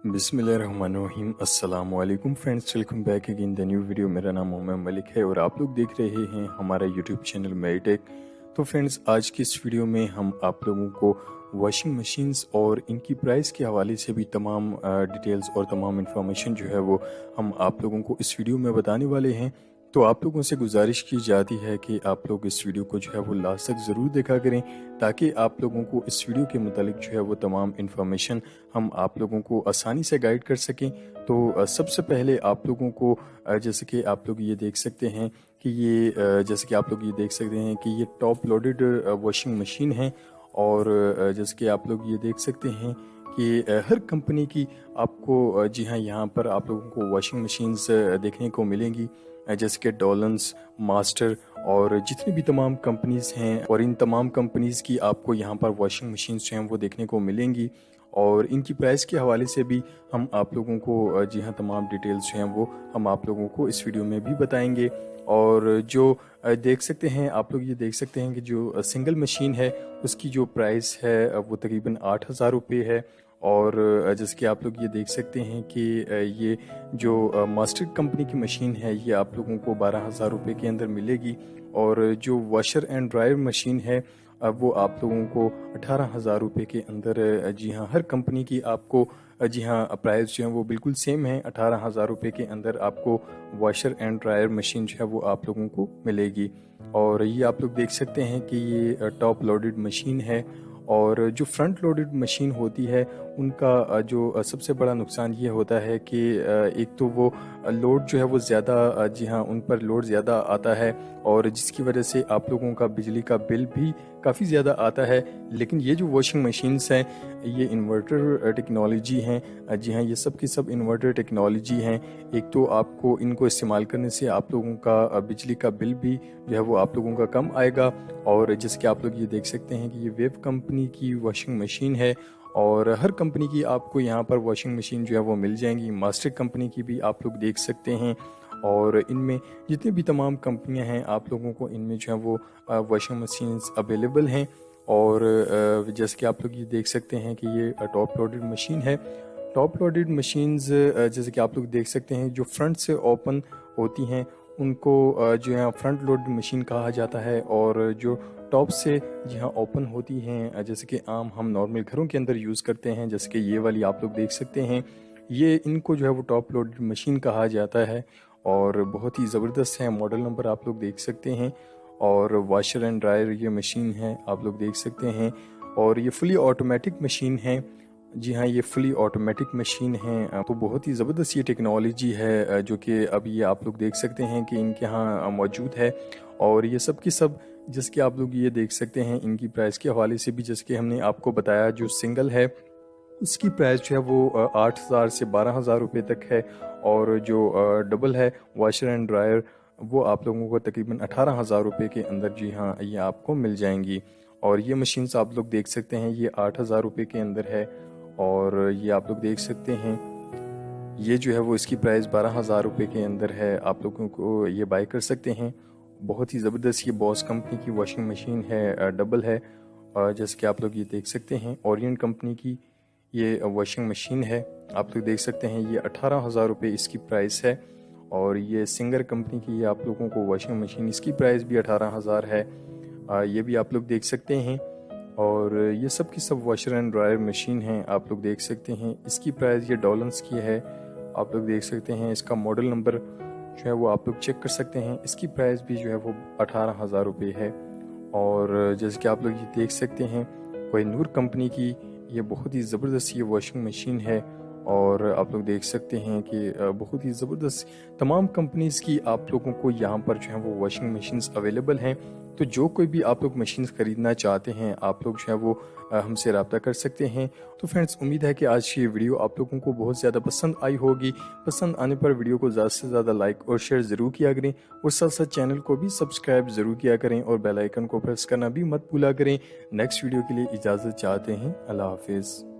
बिस्मिल्लाहिर्रहमानिर्रहीम। अस्सलाम वालेकुम friends, welcome back again the new video. मेरा नाम मोहम्मद मलिक है और आप लोग देख रहे हैं हमारा यूट्यूब चैनल मेडिटेक। तो फ्रेंड्स, आज की इस वीडियो में हम आप लोगों को वॉशिंग मशीन्स और इनकी प्राइस के हवाले से भी तमाम डिटेल्स और तमाम इंफॉर्मेशन जो है वो हम आप लोगों को इस वीडियो में बताने वाले हैं। तो आप लोगों से गुजारिश की जाती है कि आप लोग इस वीडियो को जो है वो लास्ट तक ज़रूर देखा करें, ताकि आप लोगों को इस वीडियो के मुतालिक जो है वो तमाम इन्फॉर्मेशन हम आप लोगों को आसानी से गाइड कर सकें। तो सबसे पहले आप लोगों को जैसे कि आप लोग ये देख सकते हैं कि जैसे कि आप लोग ये देख सकते हैं कि ये टॉप लोडेड वॉशिंग मशीन है। और जैसे कि आप लोग ये देख सकते हैं कि हर कंपनी की आपको जी हाँ, यहाँ पर आप लोगों को वॉशिंग मशीन्स देखने को मिलेंगी, जैसे कि डॉलन्स, मास्टर और जितनी भी तमाम कंपनीज़ हैं। और इन तमाम कंपनीज़ की आपको यहाँ पर वॉशिंग मशीन्स जो हैं वो देखने को मिलेंगी। और इनकी प्राइस के हवाले से भी हम आप लोगों को जी हाँ, तमाम डिटेल्स जो हैं वो हम आप लोगों को इस वीडियो में भी बताएंगे। और जो देख सकते हैं, आप लोग ये देख सकते हैं कि जो सिंगल मशीन है उसकी जो प्राइस है वो तकरीबन 8,000 रुपये है। और जैसे कि आप लोग ये देख सकते हैं कि ये जो मास्टर कंपनी की मशीन है ये आप लोगों को 12,000 रुपये के अंदर मिलेगी। और जो वॉशर एंड ड्रायर मशीन है वो आप लोगों को 18,000 रुपये के अंदर जी हाँ, हर कंपनी की आपको जी हाँ, प्राइस जो है वो बिल्कुल सेम है। 18,000 रुपये के अंदर आपको वॉशर एंड ड्रायर मशीन जो है वो आप लोगों को मिलेगी। और ये आप लोग देख सकते हैं कि ये टॉप लोडेड मशीन है। और जो फ्रंट लोडेड मशीन होती है उनका जो सबसे बड़ा नुकसान ये होता है कि एक तो वो लोड जो है वो ज़्यादा जी हाँ, उन पर लोड ज़्यादा आता है, और जिसकी वजह से आप लोगों का बिजली का बिल भी काफ़ी ज़्यादा आता है। लेकिन ये जो वॉशिंग मशीन्स हैं ये इन्वर्टर टेक्नोलॉजी हैं। जी हाँ, ये सब की सब इन्वर्टर टेक्नोलॉजी हैं। एक तो आपको इनको इस्तेमाल करने से आप लोगों का बिजली का बिल भी जो है वो आप लोगों का कम आएगा। और जैसे कि आप लोग ये देख सकते हैं कि ये वेव कंपनी की वॉशिंग मशीन है। और हर कंपनी की आपको यहाँ पर वॉशिंग मशीन जो है वो मिल जाएंगी। मास्टर कंपनी की भी आप लोग देख सकते हैं। और इनमें जितनी भी तमाम कंपनियां हैं आप लोगों को इनमें जो है वो वॉशिंग मशीन्स अवेलेबल हैं। और जैसे कि आप लोग ये देख सकते हैं कि ये टॉप लोडेड मशीन है। टॉप लोडेड मशीन्स जैसे कि आप लोग देख सकते हैं जो फ्रंट से ओपन होती हैं उनको जो है फ्रंट लोड मशीन कहा जाता है। और जो टॉप से जी हाँ ओपन होती हैं, जैसे कि आम हम नॉर्मल घरों के अंदर यूज़ करते हैं, जैसे कि ये वाली आप लोग देख सकते हैं, ये इनको जो है वो टॉप लोडेड मशीन कहा जाता है। और बहुत ही ज़बरदस्त है। मॉडल नंबर आप लोग देख सकते हैं। और वॉशर एंड ड्रायर ये मशीन है, आप लोग देख सकते हैं। और ये फुली ऑटोमेटिक मशीन है। जी हाँ, ये फुली ऑटोमेटिक मशीन है। तो बहुत ही ज़बरदस्त ये टेक्नोलॉजी है जो कि अभी ये आप लोग देख सकते हैं कि इनके यहाँ मौजूद है। और ये सब की सब जिसके आप लोग ये देख सकते हैं इनकी प्राइस के हवाले से भी, जैसे कि हमने आपको बताया, जो सिंगल है उसकी प्राइस जो है वो 8,000 से 12,000 रुपये तक है। और जो डबल है वॉशर एंड ड्रायर वो आप लोगों को तकरीबन 18,000 रुपये के अंदर जी हाँ ये आपको मिल जाएंगी। और ये मशीन्स आप लोग देख सकते हैं ये 8,000 रुपये के अंदर है। और ये आप लोग देख सकते हैं ये जो है वो इसकी प्राइस 12,000 रुपये के अंदर है। आप लोगों को ये बाय कर सकते हैं। बहुत ही ज़बरदस्त ये बॉस कंपनी की वॉशिंग मशीन है, डबल है। जैसे कि आप लोग ये देख सकते हैं ओरिएंट कंपनी की ये वॉशिंग मशीन है। आप लोग देख सकते हैं ये 18,000 रुपये इसकी प्राइस है। और ये सिंगर कंपनी की ये आप लोगों को वॉशिंग मशीन, इसकी प्राइस भी 18,000 है। ये भी आप लोग देख सकते हैं। और ये सब की सब वॉशर एंड ड्रायर मशीन हैं, आप लोग देख सकते हैं। इसकी प्राइस ये डॉलर्स की है, आप लोग देख सकते हैं। इसका मॉडल नंबर जो है वो आप लोग चेक कर सकते हैं। इसकी प्राइस भी जो है वो 18,000 रुपये है। और जैसे कि आप लोग ये देख सकते हैं कोहिनूर कंपनी की ये बहुत ही ज़बरदस्त ये वॉशिंग मशीन है। और आप लोग देख सकते हैं कि बहुत ही ज़बरदस्त तमाम कंपनीज़ की आप लोगों को यहाँ पर जो है वो वॉशिंग मशीन्स अवेलेबल हैं। तो जो कोई भी आप लोग मशीन्स ख़रीदना चाहते हैं आप लोग जो है वो हमसे रब्ता कर सकते हैं। तो फ्रेंड्स, उम्मीद है कि आज की ये वीडियो आप लोगों को बहुत ज़्यादा पसंद आई होगी। पसंद आने पर वीडियो को ज़्यादा से ज़्यादा लाइक और शेयर ज़रूर किया करें। और साथ साथ चैनल को भी सब्सक्राइब ज़रूर किया करें और बेल आइकन को प्रेस करना भी मत भूला करें। नेक्स्ट वीडियो के लिए इजाज़त चाहते हैं। अल्लाह हाफिज़।